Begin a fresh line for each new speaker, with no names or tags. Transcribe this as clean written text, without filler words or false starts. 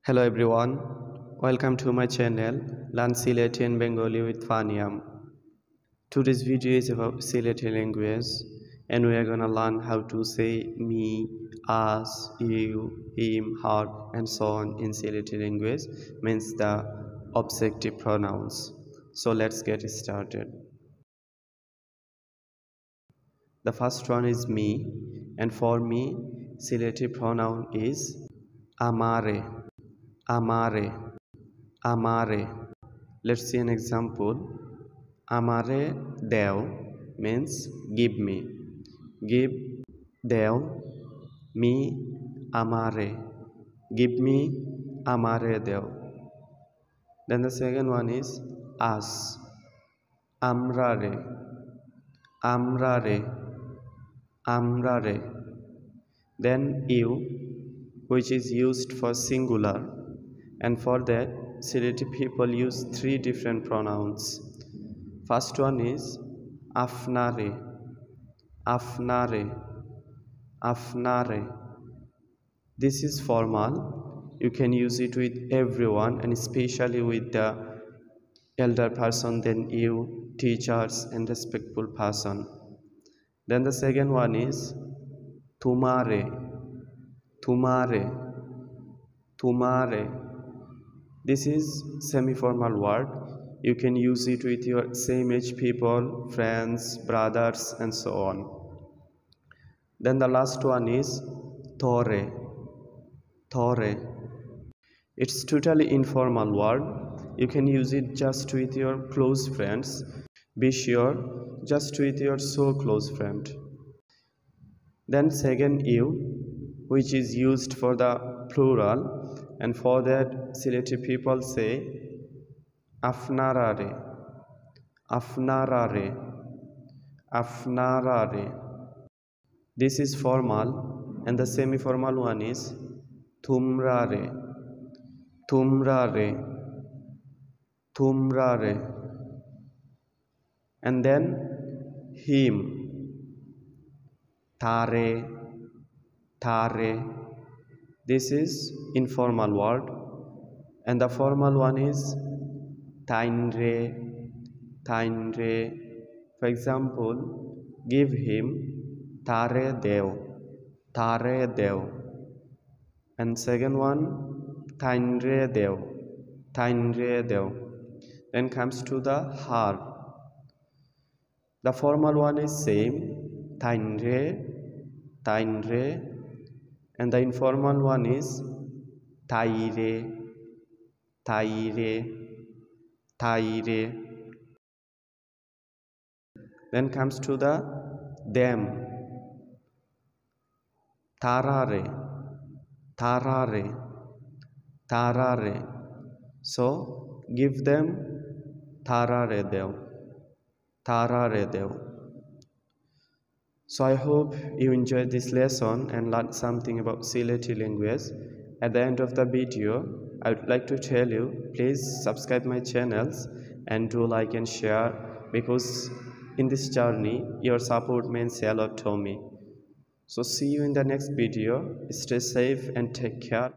Hello everyone, welcome to my channel Learn Sileti and Bengali with Faniam. Today's video is about Sileti language and we are gonna learn how to say me, us, you, him, her and so on in Sileti language, means the objective pronouns. So let's get started. The first one is me, and for me Sileti pronoun is amare, amare, amare. Let's see an example. Amare deo means give me. Give deo me amare. Give me amare deo. Then the second one is us. Amrare. Amrare. Amrare. Then you, which is used for singular, and for that Sileti people use three different pronouns. First one is afnare, afnare, afnare. This is formal. You can use it with everyone and especially with the elder person than you, teachers and respectful person. Then the second one is tumare, tumare, tumare. This is semi-formal word. You can use it with your same age people, friends, brothers and so on. Then the last one is thore, thore. It's totally informal word. You can use it just with your close friends. Be sure, just with your so close friend. Then second you, which is used for the plural, and for that Sileti people say afnarare, afnarare, afnarare. This is formal, and the semi-formal one is thumrare, thumrare, thumrare. And then him, thare, thare. This is informal word, and the formal one is tainre, tainre. For example, give him thare deo, thare deo. And second one, tainre deo, tainre deo. Then comes to the har. The formal one is same, tainre, tainre, and the informal one is taire, taire, taire. Then comes to the them, tarare, tarare, tarare. So give them tarare deo, tarare deo. So I hope you enjoyed this lesson and learned something about Sileti language. At the end of the video, I would like to tell you, please subscribe my channels and do like and share, because in this journey, your support means a lot to me. So see you in the next video. Stay safe and take care.